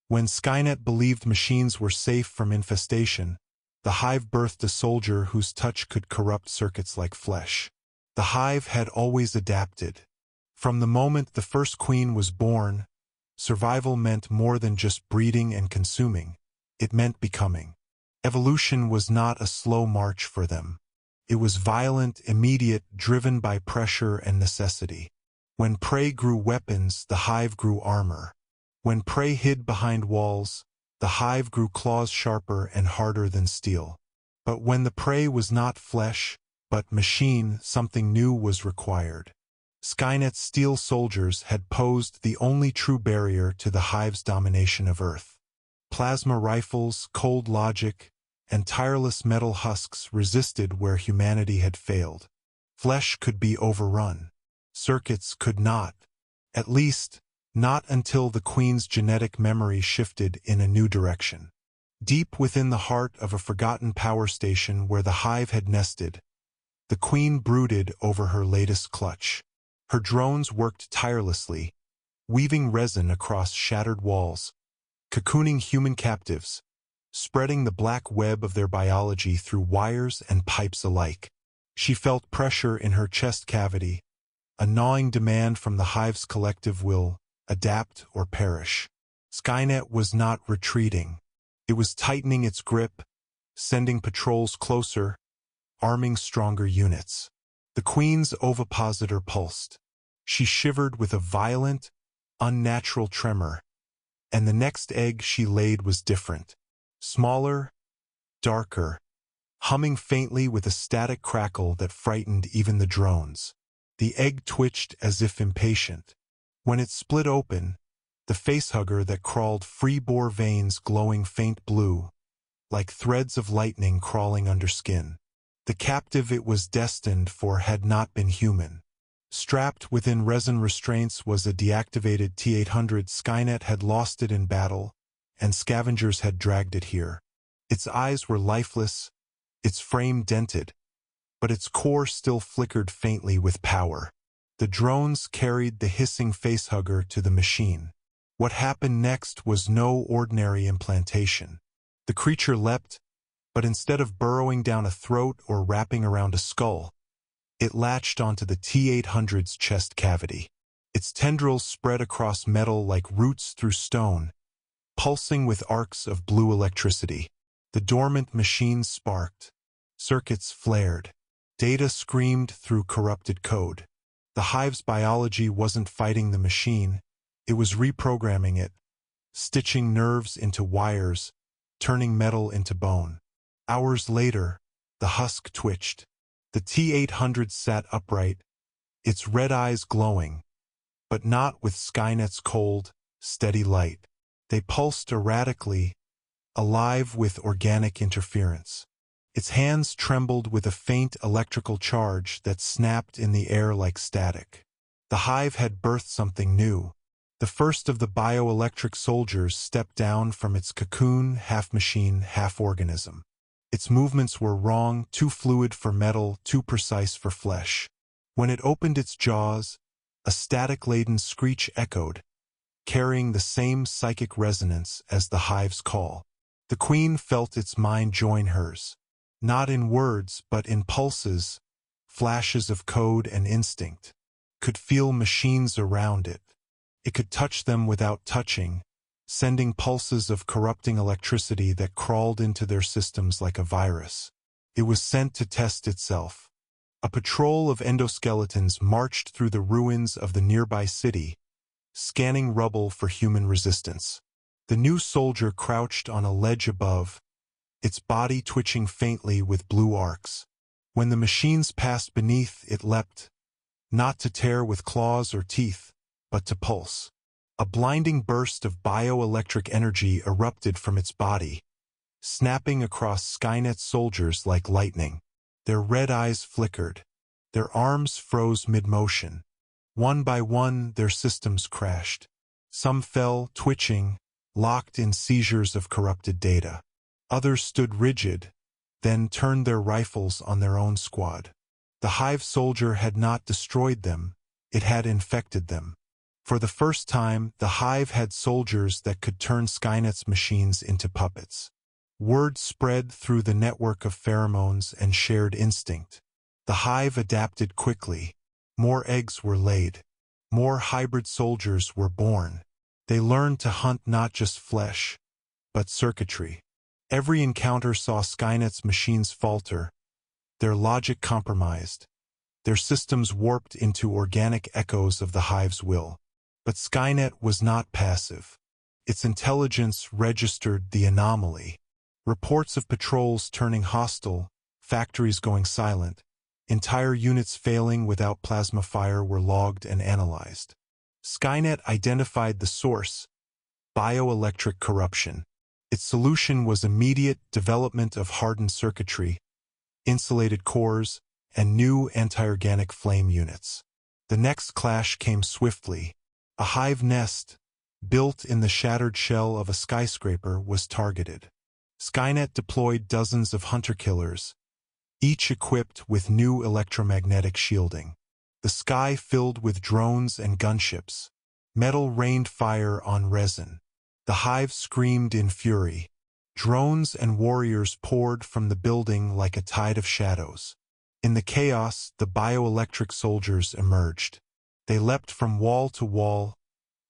When Skynet believed machines were safe from infestation, the Hive birthed a soldier whose touch could corrupt circuits like flesh. The Hive had always adapted. From the moment the first queen was born, survival meant more than just breeding and consuming. It meant becoming. Evolution was not a slow march for them. It was violent, immediate, driven by pressure and necessity. When prey grew weapons, the Hive grew armor. When prey hid behind walls, the Hive grew claws sharper and harder than steel. But when the prey was not flesh, but machine, something new was required. Skynet's steel soldiers had posed the only true barrier to the Hive's domination of Earth. Plasma rifles, cold logic, and tireless metal husks resisted where humanity had failed. Flesh could be overrun. Circuits could not. At least, not until the Queen's genetic memory shifted in a new direction. Deep within the heart of a forgotten power station where the Hive had nested, the Queen brooded over her latest clutch. Her drones worked tirelessly, weaving resin across shattered walls, cocooning human captives, spreading the black web of their biology through wires and pipes alike. She felt pressure in her chest cavity, a gnawing demand from the Hive's collective will, adapt or perish. Skynet was not retreating. It was tightening its grip, sending patrols closer, arming stronger units. The Queen's ovipositor pulsed. She shivered with a violent, unnatural tremor, and the next egg she laid was different. Smaller, darker, humming faintly with a static crackle that frightened even the drones. The egg twitched as if impatient. When it split open, the facehugger that crawled free bore veins glowing faint blue, like threads of lightning crawling under skin. The captive it was destined for had not been human. Strapped within resin restraints was a deactivated T-800. Skynet had lost it in battle, and scavengers had dragged it here. Its eyes were lifeless, its frame dented, but its core still flickered faintly with power. The drones carried the hissing facehugger to the machine. What happened next was no ordinary implantation. The creature leapt, but instead of burrowing down a throat or wrapping around a skull, it latched onto the T-800's chest cavity. Its tendrils spread across metal like roots through stone, pulsing with arcs of blue electricity. The dormant machine sparked. Circuits flared. Data screamed through corrupted code. The Hive's biology wasn't fighting the machine, it was reprogramming it, stitching nerves into wires, turning metal into bone. Hours later, the husk twitched. The T-800 sat upright, its red eyes glowing, but not with Skynet's cold, steady light. They pulsed erratically, alive with organic interference. Its hands trembled with a faint electrical charge that snapped in the air like static. The Hive had birthed something new. The first of the bioelectric soldiers stepped down from its cocoon, half machine, half organism. Its movements were wrong, too fluid for metal, too precise for flesh. When it opened its jaws, a static-laden screech echoed, carrying the same psychic resonance as the Hive's call. The Queen felt its mind join hers. Not in words, but in pulses, flashes of code and instinct. Could feel machines around it. It could touch them without touching, sending pulses of corrupting electricity that crawled into their systems like a virus. It was sent to test itself. A patrol of endoskeletons marched through the ruins of the nearby city, scanning rubble for human resistance. The new soldier crouched on a ledge above, its body twitching faintly with blue arcs. When the machines passed beneath, it leapt, not to tear with claws or teeth, but to pulse. A blinding burst of bioelectric energy erupted from its body, snapping across Skynet's soldiers like lightning. Their red eyes flickered. Their arms froze mid-motion. One by one, their systems crashed. Some fell, twitching, locked in seizures of corrupted data. Others stood rigid, then turned their rifles on their own squad. The Hive soldier had not destroyed them, it had infected them. For the first time, the Hive had soldiers that could turn Skynet's machines into puppets. Word spread through the network of pheromones and shared instinct. The Hive adapted quickly. More eggs were laid. More hybrid soldiers were born. They learned to hunt not just flesh, but circuitry. Every encounter saw Skynet's machines falter, their logic compromised, their systems warped into organic echoes of the Hive's will. But Skynet was not passive. Its intelligence registered the anomaly. Reports of patrols turning hostile, factories going silent, entire units failing without plasma fire were logged and analyzed. Skynet identified the source: bioelectric corruption. Its solution was immediate development of hardened circuitry, insulated cores, and new anti-organic flame units. The next clash came swiftly. A hive nest, built in the shattered shell of a skyscraper, was targeted. Skynet deployed dozens of hunter-killers, each equipped with new electromagnetic shielding. The sky filled with drones and gunships. Metal rained fire on resin. The Hive screamed in fury. Drones and warriors poured from the building like a tide of shadows. In the chaos, the bioelectric soldiers emerged. They leapt from wall to wall,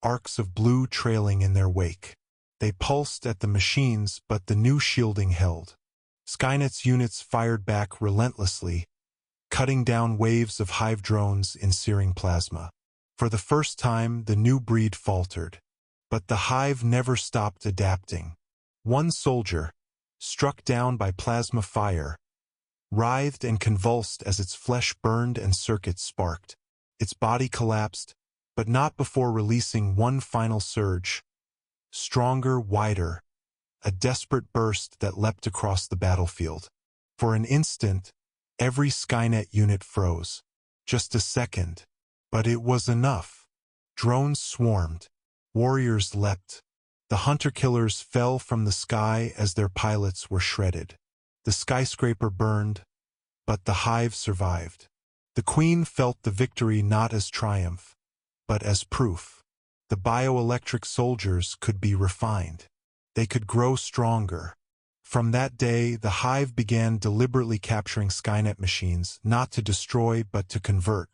arcs of blue trailing in their wake. They pulsed at the machines, but the new shielding held. Skynet's units fired back relentlessly, cutting down waves of Hive drones in searing plasma. For the first time, the new breed faltered. But the Hive never stopped adapting. One soldier, struck down by plasma fire, writhed and convulsed as its flesh burned and circuits sparked. Its body collapsed, but not before releasing one final surge. Stronger, wider, a desperate burst that leapt across the battlefield. For an instant, every Skynet unit froze. Just a second. But it was enough. Drones swarmed. Warriors leapt. The hunter-killers fell from the sky as their pilots were shredded. The skyscraper burned, but the Hive survived. The Queen felt the victory not as triumph, but as proof. The bioelectric soldiers could be refined. They could grow stronger. From that day, the Hive began deliberately capturing Skynet machines, not to destroy but to convert.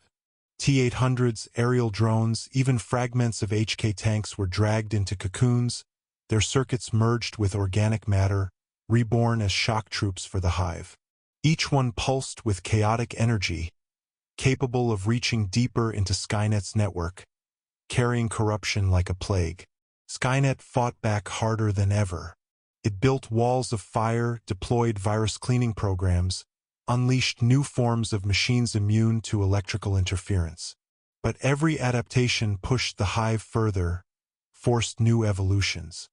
T-800s, aerial drones, even fragments of HK tanks were dragged into cocoons, their circuits merged with organic matter, reborn as shock troops for the Hive. Each one pulsed with chaotic energy, capable of reaching deeper into Skynet's network, carrying corruption like a plague. Skynet fought back harder than ever. It built walls of fire, deployed virus cleaning programs, unleashed new forms of machines immune to electrical interference. But every adaptation pushed the Hive further, forced new evolutions.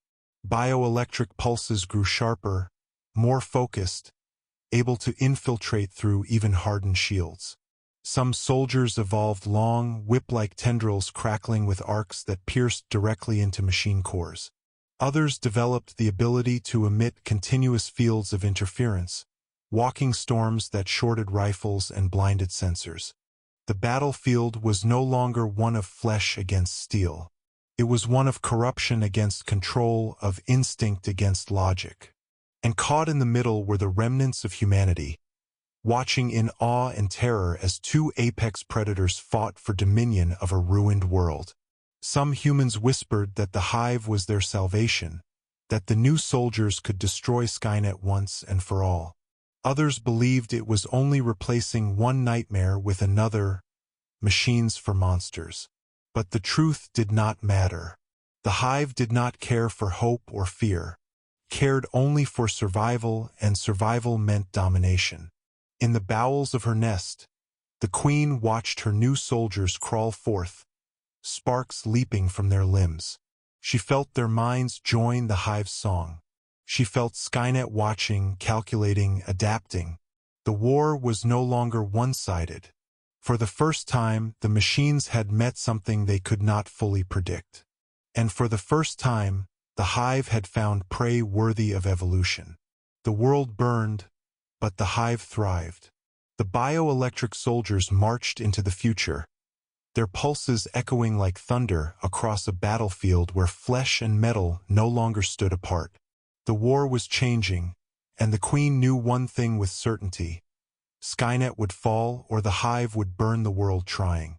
Bioelectric pulses grew sharper, more focused, able to infiltrate through even hardened shields. Some soldiers evolved long, whip-like tendrils crackling with arcs that pierced directly into machine cores. Others developed the ability to emit continuous fields of interference, walking storms that shorted rifles and blinded sensors. The battlefield was no longer one of flesh against steel. It was one of corruption against control, of instinct against logic. And caught in the middle were the remnants of humanity, watching in awe and terror as two apex predators fought for dominion of a ruined world. Some humans whispered that the Hive was their salvation, that the new soldiers could destroy Skynet once and for all. Others believed it was only replacing one nightmare with another, machines for monsters. But the truth did not matter. The Hive did not care for hope or fear, cared only for survival, and survival meant domination. In the bowels of her nest, the Queen watched her new soldiers crawl forth, sparks leaping from their limbs. She felt their minds join the Hive's song. She felt Skynet watching, calculating, adapting. The war was no longer one-sided. For the first time, the machines had met something they could not fully predict. And for the first time, the Hive had found prey worthy of evolution. The world burned, but the Hive thrived. The bioelectric soldiers marched into the future, their pulses echoing like thunder across a battlefield where flesh and metal no longer stood apart. The war was changing, and the Queen knew one thing with certainty. Skynet would fall or the Hive would burn the world trying.